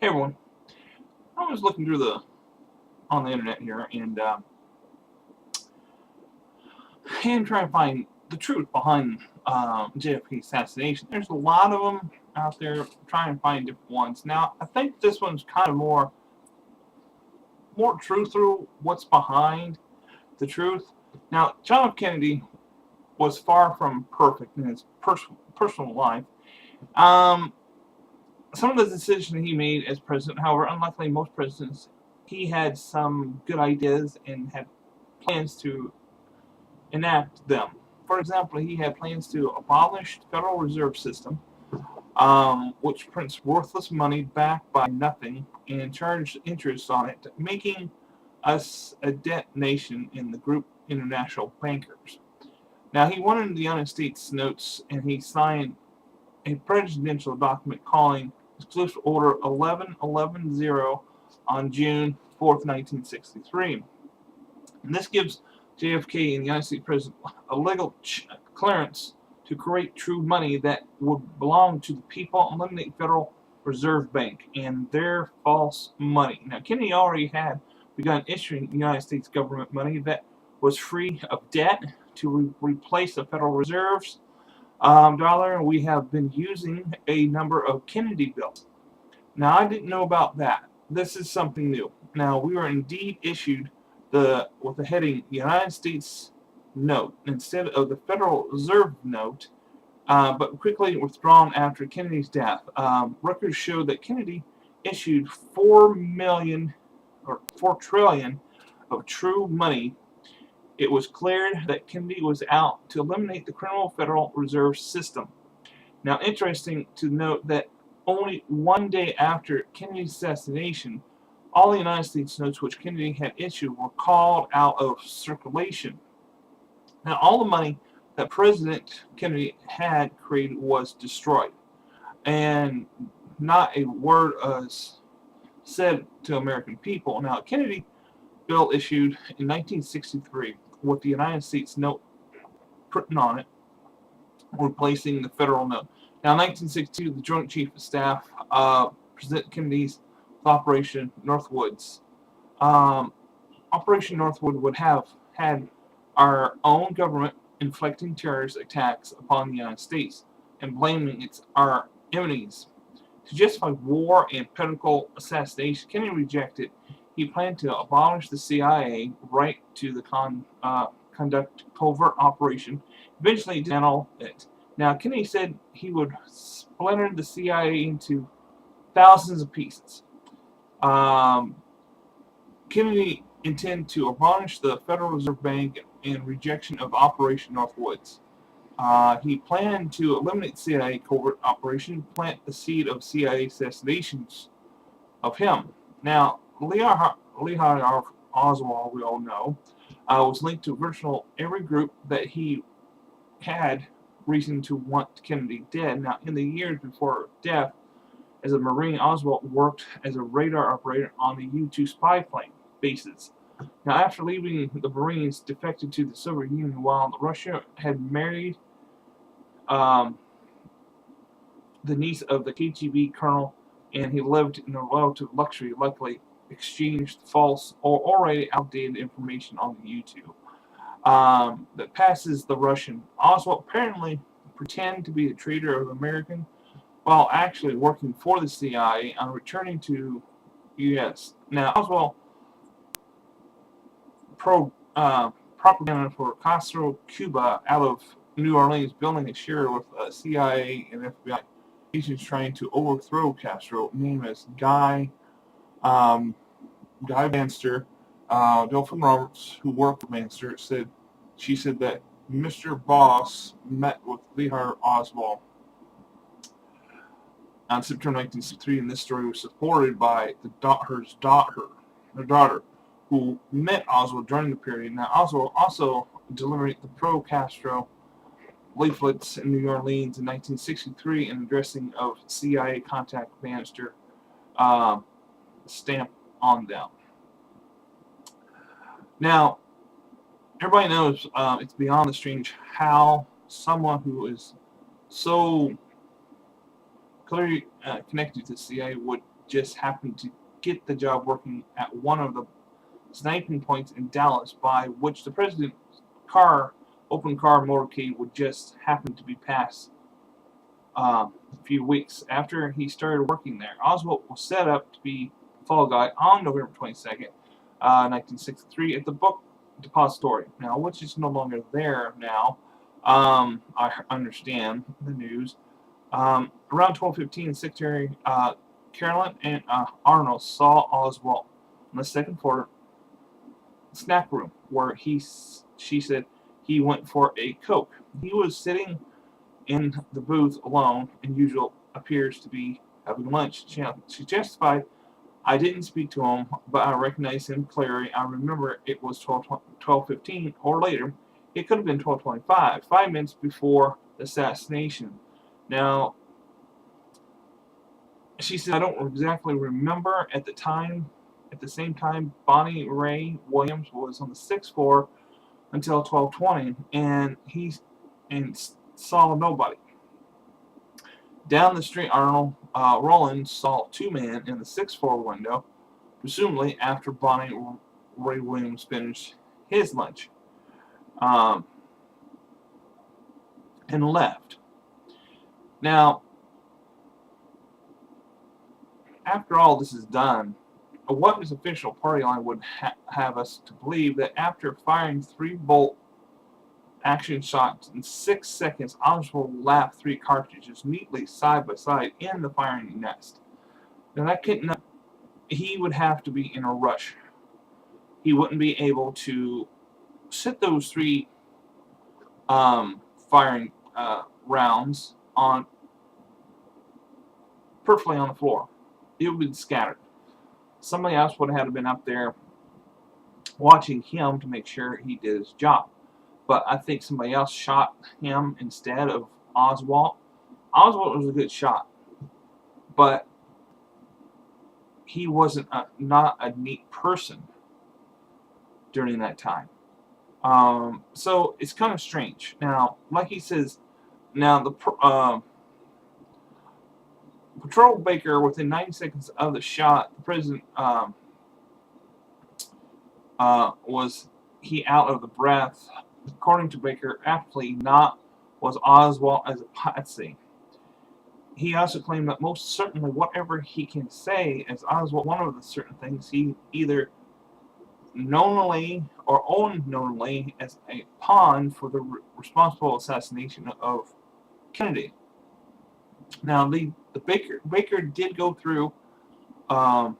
Hey everyone, I was looking through on the internet here and trying to find the truth behind Jfk assassination. There's a lot of them out there trying to find different ones. Now I think this one's kind of more truth through what's behind the truth. Now John F. Kennedy was far from perfect in his personal life. Um, some of the decisions he made as president, however, unlike most presidents, he had some good ideas and had plans to enact them. For example, he had plans to abolish the Federal Reserve System, which prints worthless money backed by nothing and charged interest on it, making us a debt nation in the group international bankers. Now, he wanted the United States notes, and he signed a presidential document calling Exclusive Order 11110 on June 4th, 1963. And this gives JFK and the United States President a legal clearance to create true money that would belong to the people and eliminate Federal Reserve Bank and their false money. Now, Kennedy already had begun issuing United States government money that was free of debt to replace the Federal Reserve's dollar, and we have been using a number of Kennedy bills. Now, I didn't know about that. This is something new. Now, we were indeed issued with the heading United States Note instead of the Federal Reserve Note, but quickly withdrawn after Kennedy's death. Records show that Kennedy issued $4 trillion of true money. It was clear that Kennedy was out to eliminate the criminal Federal Reserve System. Now, interesting to note that only one day after Kennedy's assassination, all the United States notes which Kennedy had issued were called out of circulation. Now, all the money that President Kennedy had created was destroyed, and not a word was said to American people. Now, Kennedy bill issued in 1963 with the United States note written on it, replacing the federal note. Now, in 1962, the Joint Chief of Staff presented Kennedy's Operation Northwoods. Operation Northwood would have had our own government inflicting terrorist attacks upon the United States and blaming our enemies. To justify war and political assassination, Kennedy rejected. He planned to abolish the CIA right to conduct covert operation, eventually dismantle it. Now, Kennedy said he would splinter the CIA into thousands of pieces. Kennedy intended to abolish the Federal Reserve Bank in rejection of Operation Northwoods. He planned to eliminate CIA covert operation, plant the seed of CIA assassinations of him. Now, Lee Harvey Oswald, we all know, was linked to virtually every group that he had reason to want Kennedy dead. Now, in the years before death, as a Marine, Oswald worked as a radar operator on the U-2 spy plane bases. Now, after leaving the Marines, defected to the Soviet Union while Russia had married the niece of the KGB colonel, and he lived in a relative luxury, luckily exchanged false or already outdated information on the U-2 that passes the Russian. Oswald apparently pretended to be a traitor of American while actually working for the CIA on returning to U.S. Now, Oswald propaganda for Castro, Cuba, out of New Orleans, building a share with CIA and FBI agents trying to overthrow Castro, named as Guy Bannister. Delphine Roberts, who worked with Bannister, said that Mr. Boss met with Lee Harvey Oswald on September 1963, and this story was supported by her daughter, who met Oswald during the period. Now, Oswald also delivered the pro-Castro leaflets in New Orleans in 1963, and addressing of CIA contact Bannister stamp on them. Now, everybody knows it's beyond the strange how someone who is so clearly connected to the CIA would just happened to get the job working at one of the sniping points in Dallas, by which the president's open car motorcade would just happen to be passed a few weeks after he started working there. Oswald was set up to be the fall guy on November 22nd, 1963, at the book depository, now which is no longer there now. I understand the news. Around 12:15, Secretary Carolyn and Arnold saw Oswald on the second floor snack room, where she said he went for a Coke. He was sitting in the booth alone, and usual appears to be having lunch. She justified, "I didn't speak to him, but I recognized him clearly. I remember it was 12:15 or later. It could have been 12:25, 5 minutes before the assassination." Now, she said, "I don't exactly remember at the time. At the same time, Bonnie Ray Williams was on the 6th floor until 12:20, and saw nobody. Down the street, Arnold Rollins saw two men in the 6th floor window, presumably after Bonnie Ray Williams finished his lunch, and left." Now, after all this is done, a witness official party line would have us to believe that after firing 3 bolt action shots in 6 seconds, Oswald lapped 3 cartridges neatly side by side in the firing nest. Now that couldn't. He would have to be in a rush. He wouldn't be able to sit those 3 firing rounds on perfectly on the floor. It would be scattered. Somebody else would have been up there watching him to make sure he did his job. But I think somebody else shot him instead of Oswald. Oswald was a good shot, but he wasn't not a neat person during that time. So it's kind of strange. Now, like he says, now the patrol Baker, within 90 seconds of the shot, the president was he out of the breath. According to Baker, aptly not was Oswald as a patsy. He also claimed that most certainly whatever he can say as Oswald, one of the certain things he either knowingly or unknowingly as a pawn for the responsible assassination of Kennedy. Now, the Baker did go through, talk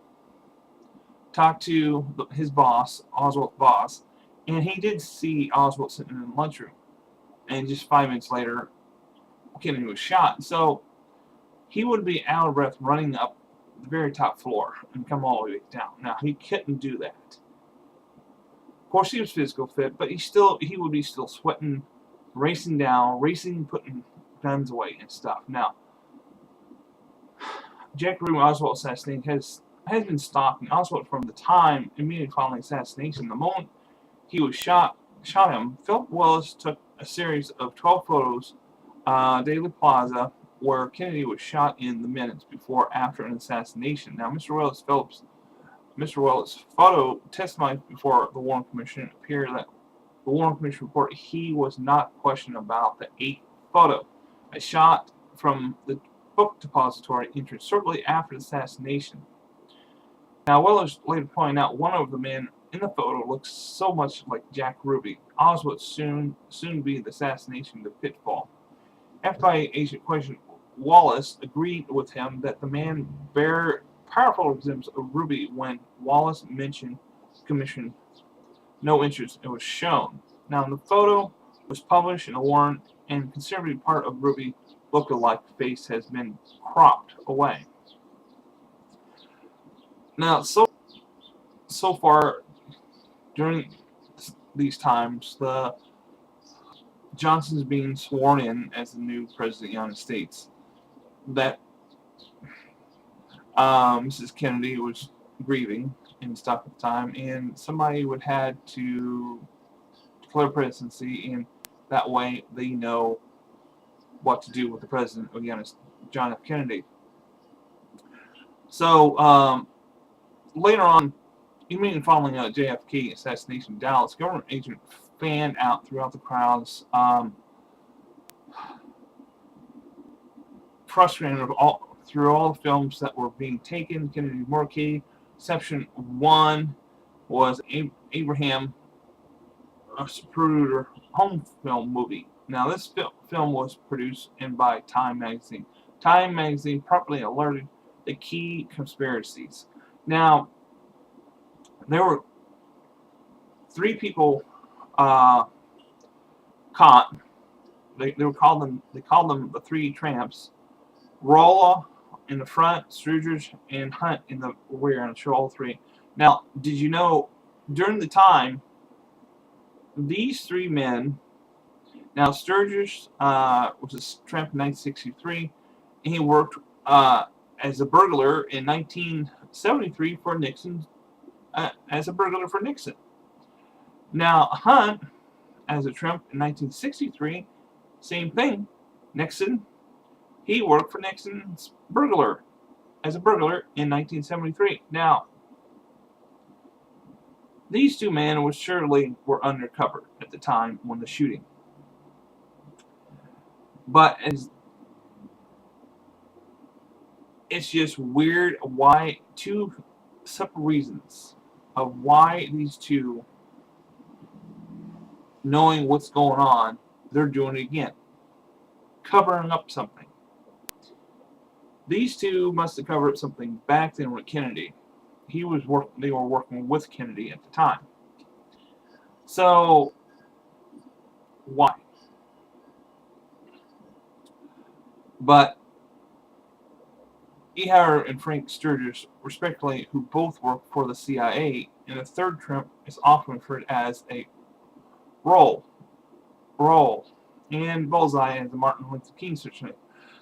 to his boss, Oswald's boss, and he did see Oswald sitting in the lunchroom. And just 5 minutes later, Kennedy was shot. So he would be out of breath running up the very top floor and come all the way down. Now, he couldn't do that. Of course, he was physical fit, but he would be still sweating, racing down, putting guns away and stuff. Now, Jack Ruby Oswald assassination has been stalking Oswald from the time immediately following the assassination. The moment he was shot him, Philip Willis took a series of 12 photos, Daily Plaza, where Kennedy was shot in the minutes before, after an assassination. Now, Mr. Willis' photo testimony before the Warren Commission appeared that the Warren Commission reported he was not questioned about the 8th photo, a shot from the book depository entered shortly after the assassination. Now, Willis later pointed out one of the men in the photo looks so much like Jack Ruby. Oswald soon be the assassination, the pitfall. FBI agent questioned Wallace, agreed with him that the man bear powerful resemblance of Ruby. When Wallace mentioned commission, no interest, it was shown. Now, the photo was published in a Warren, and considerably part of Ruby look-alike face has been cropped away. Now, so far during these times, Johnson's being sworn in as the new president of the United States. That Mrs. Kennedy was grieving and stuff at the time, and somebody would had to declare presidency, and that way they know what to do with the president of the United States, John F. Kennedy. So later on, immediately following JFK assassination in Dallas, government agent fanned out throughout the crowds, frustrated through all the films that were being taken. Kennedy Morkey. Exception one was Abraham Zapruder home film movie. Now, this film was produced by Time magazine. Time magazine promptly alerted the key conspiracies. Now, there were 3 people caught. They called them the 3 tramps. Rolla in the front, Sturgis and Hunt in the rear, and show all 3. Now, did you know during the time these 3 men? Now, Sturgis was a tramp in 1963, and he worked as a burglar in 1973 for Nixon, as a burglar for Nixon. Now, Hunt, as a tramp in 1963, same thing. Nixon, he worked for Nixon's burglar, as a burglar in 1973. Now, these 2 men were undercover at the time when the shooting. But it's just weird why 2 separate reasons of why these 2, knowing what's going on, they're doing it again, covering up something. These 2 must have covered up something back then with Kennedy. They were working with Kennedy at the time. So why? But E. Howard and Frank Sturgis, respectively, who both worked for the CIA, and the 3rd tramp is often referred as a roll, and bullseye as the Martin Luther King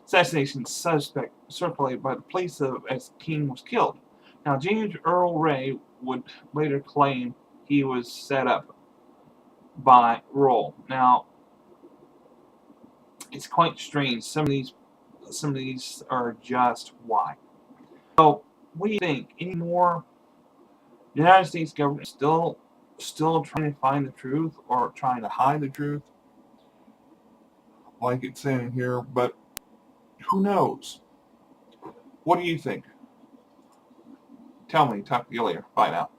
assassination suspect circulated by the police as King was killed. Now, James Earl Ray would later claim he was set up by Roll. Now, it's quite strange. Some of these are just why. So, what do you think? Any more? The United States government still trying to find the truth, or trying to hide the truth, like it's saying here, but who knows? What do you think? Tell me. Talk to you later. Bye now.